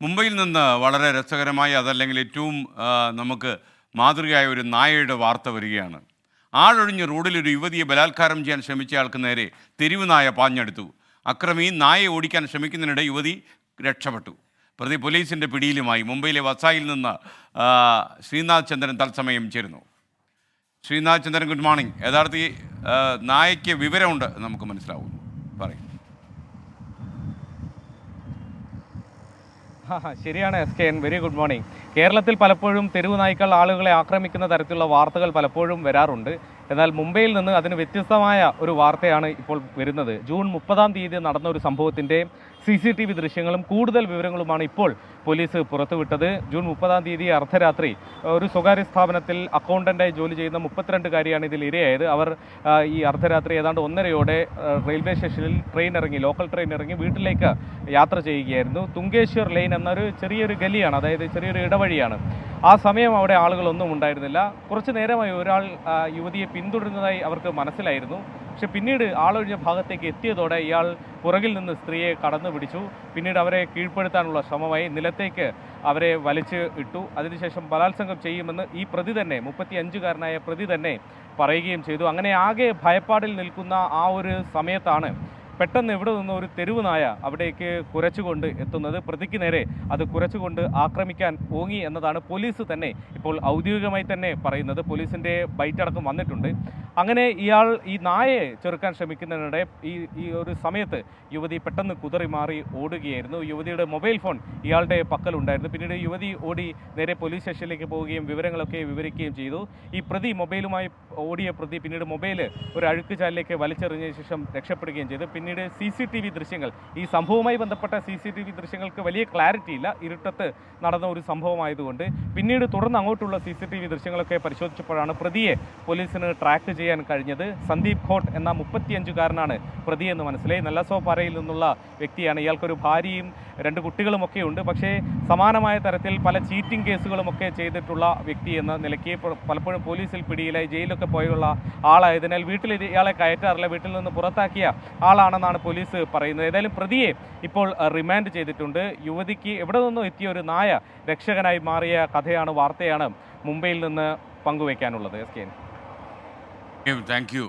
മുംബൈയിൽ നിന്ന് വളരെ രസകരമായ അതല്ലെങ്കിൽ ഏറ്റവും നമുക്ക് മാതൃകയായ ഒരു നായയുടെ വാർത്ത വരികയാണ്. ആളൊഴിഞ്ഞ് റോഡിലൊരു യുവതിയെ ബലാത്കാരം ചെയ്യാൻ ശ്രമിച്ചയാൾക്ക് നേരെ തെരുവ് നായ പാഞ്ഞെടുത്തു. അക്രമി നായയെ ഓടിക്കാൻ ശ്രമിക്കുന്നതിനിടെ യുവതി രക്ഷപ്പെട്ടു. പ്രതി പോലീസിൻ്റെ പിടിയിലുമായി. മുംബൈയിലെ വസായിൽ നിന്ന് ശ്രീനാഥ് ചന്ദ്രൻ തത്സമയം ചേരുന്നു. ശ്രീനാഥ് ചന്ദ്രൻ, ഗുഡ് മോർണിംഗ്. യഥാർത്ഥ നായയ്ക്ക് വിവരമുണ്ട് നമുക്ക് മനസ്സിലാവുന്നു, പറയും. ശരിയാണ് SKN, വെരി ഗുഡ് മോർണിംഗ്. കേരളത്തിൽ പലപ്പോഴും തെരുവ് നായ്ക്കൾ ആളുകളെ ആക്രമിക്കുന്ന തരത്തിലുള്ള വാർത്തകൾ പലപ്പോഴും വരാറുണ്ട്. എന്നാൽ മുംബൈയിൽ നിന്ന് അതിന് വ്യത്യസ്തമായ ഒരു വാർത്തയാണ് ഇപ്പോൾ വരുന്നത്. ജൂൺ 30 നടന്ന ഒരു സംഭവത്തിൻ്റെ CCTV ദൃശ്യങ്ങളും കൂടുതൽ വിവരങ്ങളുമാണ് ഇപ്പോൾ പോലീസ് പുറത്തുവിട്ടത്. ജൂൺ 30 അർദ്ധരാത്രി ഒരു സ്വകാര്യ സ്ഥാപനത്തിൽ അക്കൗണ്ടൻ്റായി ജോലി ചെയ്യുന്ന 32-കാരിയാണ് ഇതിൽ ഇരയായത്. അവർ ഈ അർദ്ധരാത്രി ഏതാണ്ട് 1:30 റെയിൽവേ സ്റ്റേഷനിൽ ലോക്കൽ ട്രെയിൻ ഇറങ്ങി വീട്ടിലേക്ക് യാത്ര ചെയ്യുകയായിരുന്നു. തുങ്കേശ്വർ ലൈൻ എന്നൊരു ചെറിയൊരു ഗലിയാണ്, അതായത് ചെറിയൊരു ഇടവഴിയാണ്. ആ സമയം അവിടെ ആളുകളൊന്നും ഉണ്ടായിരുന്നില്ല. കുറച്ച് നേരമായി ഒരാൾ യുവതിയെ പിന്തുടരുന്നതായി അവർക്ക് മനസ്സിലായിരുന്നു. പക്ഷെ പിന്നീട് ആളൊഴിഞ്ഞ ഭാഗത്തേക്ക് എത്തിയതോടെ ഇയാൾ പുറകിൽ നിന്ന് സ്ത്രീയെ കടന്നു പിടിച്ചു. പിന്നീട് അവരെ കീഴ്പ്പെടുത്താനുള്ള ശ്രമമായി നിലത്തേക്ക് അവരെ വലിച്ച് ഇട്ടു. അതിനുശേഷം ബലാത്സംഗം ചെയ്യുമെന്ന് ഈ പ്രതി തന്നെ, 35-കാരനായ പ്രതി തന്നെ പറയുകയും ചെയ്തു. അങ്ങനെ ആകെ ഭയപ്പാടിൽ നിൽക്കുന്ന ആ ഒരു സമയത്താണ് പെട്ടെന്ന് ഇവിടെ നിന്ന് ഒരു തെരുവ് നായ അവിടേക്ക് കുരച്ചുകൊണ്ട് എത്തുന്നത്. പ്രതിക്ക് നേരെ അത് കുരച്ചുകൊണ്ട് ആക്രമിക്കാൻ ഓങ്ങി എന്നതാണ് പോലീസ് തന്നെ ഇപ്പോൾ ഔദ്യോഗികമായി തന്നെ പറയുന്നത്. പോലീസിൻ്റെ ബൈറ്റ് അടക്കം വന്നിട്ടുണ്ട്. അങ്ങനെ ഇയാൾ ഈ നായയെ ചെറുക്കാൻ ശ്രമിക്കുന്നതിനിടെ ഈ ഒരു സമയത്ത് യുവതി പെട്ടെന്ന് കുതറി മാറി ഓടുകയായിരുന്നു. യുവതിയുടെ മൊബൈൽ ഫോൺ ഇയാളുടെ പക്കലുണ്ടായിരുന്നു. പിന്നീട് യുവതി ഓടി നേരെ പോലീസ് സ്റ്റേഷനിലേക്ക് പോവുകയും വിവരങ്ങളൊക്കെ വിവരിക്കുകയും ചെയ്തു. ഈ പ്രതി, മൊബൈലുമായി ഓടിയ പ്രതി, പിന്നീട് മൊബൈൽ ഒരു അഴുക്കുചാലിലേക്ക് വലിച്ചെറിഞ്ഞ ശേഷം രക്ഷപ്പെടുകയും ചെയ്തു. പിന്നീട് CCTV ദൃശ്യങ്ങൾ, ഈ സംഭവവുമായി ബന്ധപ്പെട്ട CCTV ദൃശ്യങ്ങൾക്ക് വലിയ ക്ലാരിറ്റി ഇല്ല, ഇരുട്ടത്ത് നടന്ന ഒരു സംഭവമായതുകൊണ്ട്. പിന്നീട് തുടർന്ന് അങ്ങോട്ടുള്ള CCTV ദൃശ്യങ്ങളൊക്കെ പരിശോധിച്ചപ്പോഴാണ് പ്രതിയെ പോലീസിന് ട്രാക്ക് ചെയ്യാൻ കഴിഞ്ഞത്. സന്ദീപ് ഘോട്ട് എന്ന 35-കാരനാണ് പ്രതിയെന്ന് മനസ്സിലായി. നല്ലസോപാറയിൽ നിന്നുള്ള വ്യക്തിയാണ്. ഇയാൾക്കൊരു ഭാര്യയും 2 കുട്ടികളുമൊക്കെ ഉണ്ട്. പക്ഷേ സമാനമായ തരത്തിൽ പല ചീറ്റിംഗ് കേസുകളുമൊക്കെ ചെയ്തിട്ടുള്ള വ്യക്തി എന്ന നിലയ്ക്ക് പലപ്പോഴും പോലീസിൽ പിടിയിലായി ജയിലിലൊക്കെ പോയുള്ള ആളായതിനാൽ വീട്ടിൽ ഇയാളെ കയറ്റാറില്ല, വീട്ടിൽ നിന്ന് പുറത്താക്കിയ ആളാണെന്നാണ് പോലീസ് പറയുന്നത്. ഏതായാലും പ്രതിയെ ഇപ്പോൾ റിമാൻഡ് ചെയ്തിട്ടുണ്ട്. യുവതിക്ക് എവിടെ നിന്നോ എത്തിയ ഒരു നായ രക്ഷകനായി മാറിയ കഥയാണ്, വാർത്തയാണ് മുംബൈയിൽ നിന്ന് പങ്കുവയ്ക്കാനുള്ളത്. SKN. Thank you.